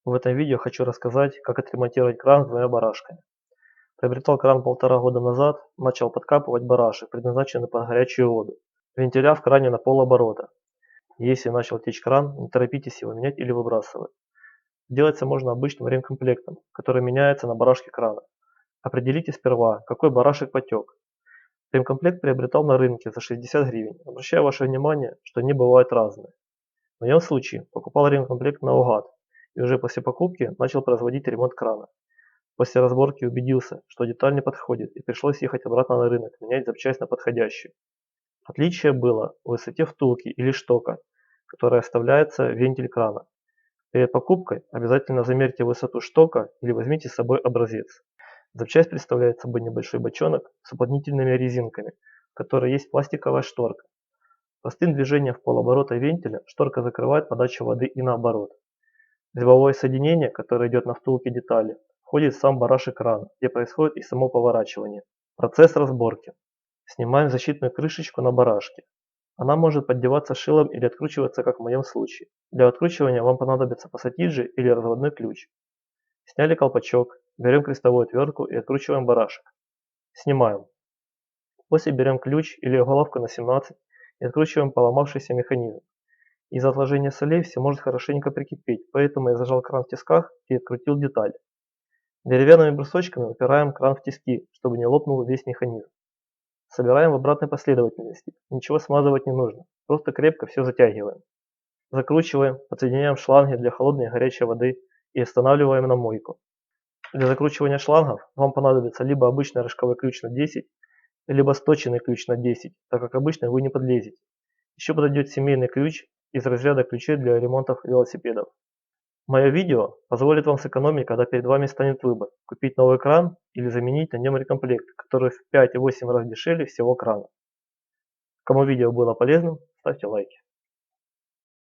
В этом видео хочу рассказать, как отремонтировать кран с двумя барашками. Приобретал кран 1,5 года назад, начал подкапывать барашек, предназначенный под горячую воду. Вентиля в кране на полоборота. Если начал течь кран, не торопитесь его менять или выбрасывать. Делается можно обычным ремкомплектом, который меняется на барашке крана. Определите сперва, какой барашек потек. Ремкомплект приобретал на рынке за 60 гривен. Обращаю ваше внимание, что они бывают разные. В моем случае покупал ремкомплект наугад и уже после покупки начал производить ремонт крана. После разборки убедился, что деталь не подходит, и пришлось ехать обратно на рынок, менять запчасть на подходящую. Отличие было в высоте втулки или штока, которая вставляется в вентиль крана. Перед покупкой обязательно замерьте высоту штока или возьмите с собой образец. Запчасть представляет собой небольшой бочонок с уплотнительными резинками, в которой есть пластиковая шторка. Простым движением в полоборота вентиля шторка закрывает подачу воды и наоборот. Резьбовое соединение, которое идет на втулке детали, входит в сам барашек крана, где происходит и само поворачивание. Процесс разборки. Снимаем защитную крышечку на барашке. Она может поддеваться шилом или откручиваться, как в моем случае. Для откручивания вам понадобится пассатиджи или разводной ключ. Сняли колпачок, берем крестовую отвертку и откручиваем барашек. Снимаем. После берем ключ или головку на 17 и откручиваем поломавшийся механизм. Из-за отложения солей все может хорошенько прикипеть, поэтому я зажал кран в тисках и открутил деталь. Деревянными брусочками упираем кран в тиски, чтобы не лопнул весь механизм. Собираем в обратной последовательности, ничего смазывать не нужно, просто крепко все затягиваем. Закручиваем, подсоединяем шланги для холодной и горячей воды и останавливаем на мойку. Для закручивания шлангов вам понадобится либо обычный рожковой ключ на 10, либо сточенный ключ на 10, так как обычный вы не подлезете. Еще подойдет семейный ключ из разряда ключей для ремонтов велосипедов. Мое видео позволит вам сэкономить, когда перед вами станет выбор, купить новый кран или заменить на нем ремкомплект, который в 5 и 8 раз дешевле всего крана. Кому видео было полезным, ставьте лайки.